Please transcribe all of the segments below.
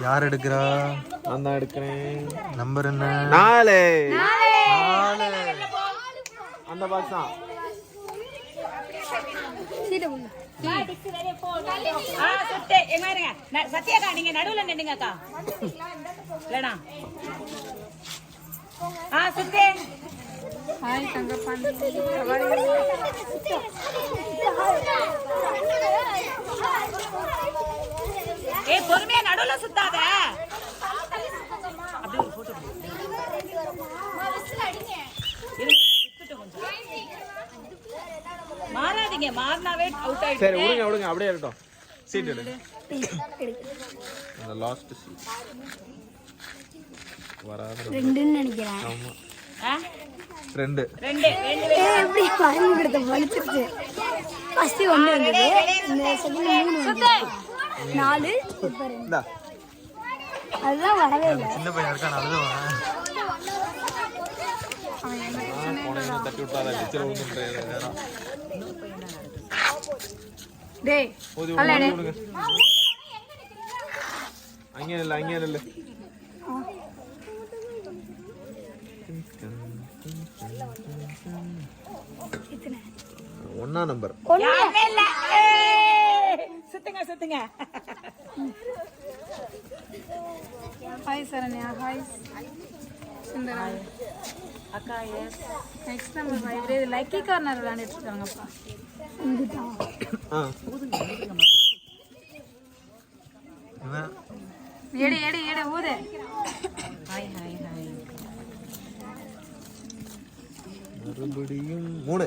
யார் எடுக்கிறா? நான் தான் எடுக்கிறேன். நம்பர் என்ன? 4. அந்த பாக்ஸ் தான். சத்யாக்கா நீங்க நடுவுல நின்னுங்கக்கா. இல்லடா சுத்தே. ஹாய் தங்கப்பாண்டி. ஏய் பொறுமையா நடுவுல சுத்தாத. அப்படியே ஒரு போட்டோ மாறாதீங்க, மாறினாவே அவுட் ஆயிடுச்சு. சரி விடுங்க அப்படியே இருக்கட்டும். சீட் எடு. அந்த லாஸ்ட் சீட் வராத 2 ன்னு நினைக்கிறேன். ஆமா 2 எப்படி பாருங்க கிட்ட வலிச்சிருச்சு. ஃபர்ஸ்ட் 1 இருந்தது, இந்த செகண்ட் 3 4 சூப்பர். இந்தா அதுதான் வரவே இல்லை. சின்ன பையன் இருக்கான் அழுதுவான். போன தட்டி விட்டாத டீச்சர் விழுந்துன்றேன். டேய் அங்கே இல்ல ஒண்ணா நம்பர். சுத்துங்க. ஹாய் சரண்யா. ஹாய் சுந்தரா. அக்கா எஸ். Next number 5. இது லக்கி கார்னர் விளையாண்டுட்டு இருக்காங்கப்பா. எடு ஊது. ஹாய் மறுபடியும் 3.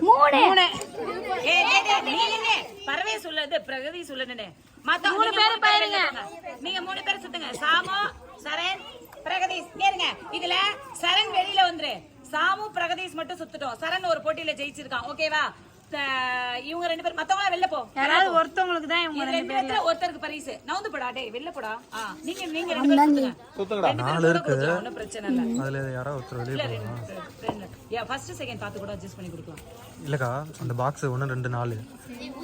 பறவை சொல்லுது பிரகதி சொல்லுன்னு மத்த 3 பேர் பாருங்க. நீங்க 3 பேர் சுத்துங்க. சாமு சரண் பிரகதீஷ் நேருங்க. இதுல சரண் வெளியில வந்துரு. சாமு பிரகதீஷ் மட்டும் சுத்துட்டோம். சரண் ஒரு போட்டியில ஜெயிச்சிருக்கான். ஓகேவா? இவங்க 2 பேர் மத்தவங்க வெளில போ. யாராவது ஒருத்தவங்களுக்கு தான் இவங்க 2 பேர்ல ஒருத்தருக்கு பரிசு. நவுந்து போடா டேய் வெளில போடா. நீங்க 2 பேர் சுத்துங்கடா. 4 இருக்கு. ஒண்ணும் பிரச்சனை இல்ல. அதுல யாரோ ஒருத்தர் வெளிய போறாங்க. ஃபர்ஸ்ட் செகண்ட் பார்த்து கூட அட்ஜஸ்ட் பண்ணி கொடுக்கலாம். இல்லக்கா அந்த பாக்ஸ் 1 2 4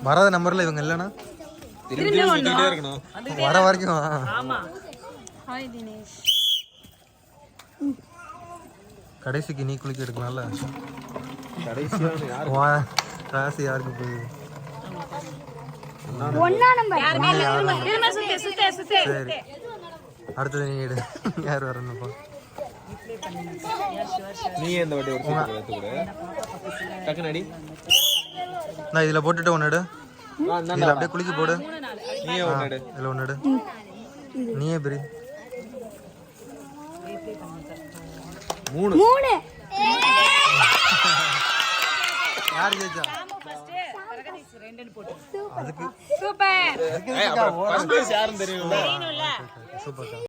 வராத நம்பர்ல இவங்க இல்லனா திரும்பி சுத்திட்டே இருக்கணும். வர வரைக்கும். ஆமா. ஹாய் தினேஷ். கடைசிக்கு நீ குளிக்க எடுக்கலாம்ல. கடைசியான யாரு? ராசி யாருக்கு போய் ஒண்ணா நம்பர். யாருமே இல்ல. சுத்து. சரி அடுத்து நீ எடு. யார் வரணும்ப்பா? நீ இந்த வாட்டி ஒரு சீட் எடுத்து கொடு. டக்குனு அடி. நான் இதுல போட்டுட்டு ஒன்னு எடு. இதுல அப்படியே குளிக்க போடு. நீயே ஒன்னு எடு. இதுல ஒன்னு எடு. நீயே பிரி. 3. யார் ஜெயிச்சா? ஃபர்ஸ்ட் பிரகதீஷ் 2 போட்டு. அதுக்கு சூப்பர். ஃபர்ஸ்ட் பிளேஸ் யாருன்னு தெரியும்ல. தெரியணும்ல. சூப்பர்.